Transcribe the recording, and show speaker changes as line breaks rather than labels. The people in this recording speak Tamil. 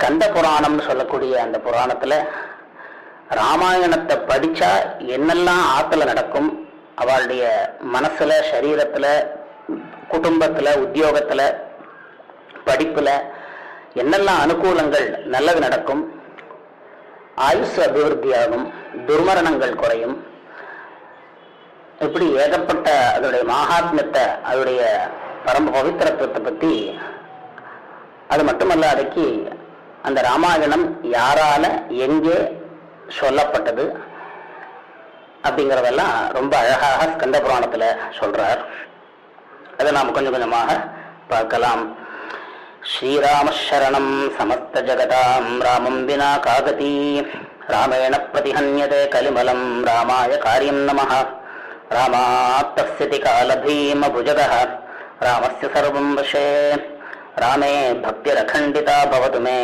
கந்த புராணம்னு சொல்லக்கூடிய அந்த புராணத்துல ராமாயணத்தை படிச்சா என்னெல்லாம் ஆத்துல நடக்கும், அவளுடைய மனசுல, சரீரத்துல, குடும்பத்துல, உத்தியோகத்துல, படிப்புல என்னெல்லாம் அனுகூலங்கள் நல்லது நடக்கும், ஆயுசு அபிவிருத்தியாகும், துர்மரணங்கள் குறையும், இப்படி ஏகப்பட்ட அதனுடைய மகாத்மியத்தை, அதனுடைய பரம பவித்திரத்துவத்தை பத்தி, அது மட்டுமல்ல அதைக்கு அந்த ராமாயணம் யாரால எங்கே சொல்லப்பட்டது அப்படிங்கிறதெல்லாம் ரொம்ப அழகாக ஸ்கந்த புராணத்துல சொல்றார். அதை நாம் கொஞ்சம் கொஞ்சமாக பார்க்கலாம். ஸ்ரீராமசரணம் சமஸ்த ஜகதாம் ராமம் வினா காகதி ராமேண பிரதிஹன்யதே கலிமலம் ராமாய காரியம் நமஹ ராமாத் தஸ்யதி காலபீம புஜகः ராமஸ்ய சர்வம் வசே ராமே பக்திரகண்டிதா பவது மே.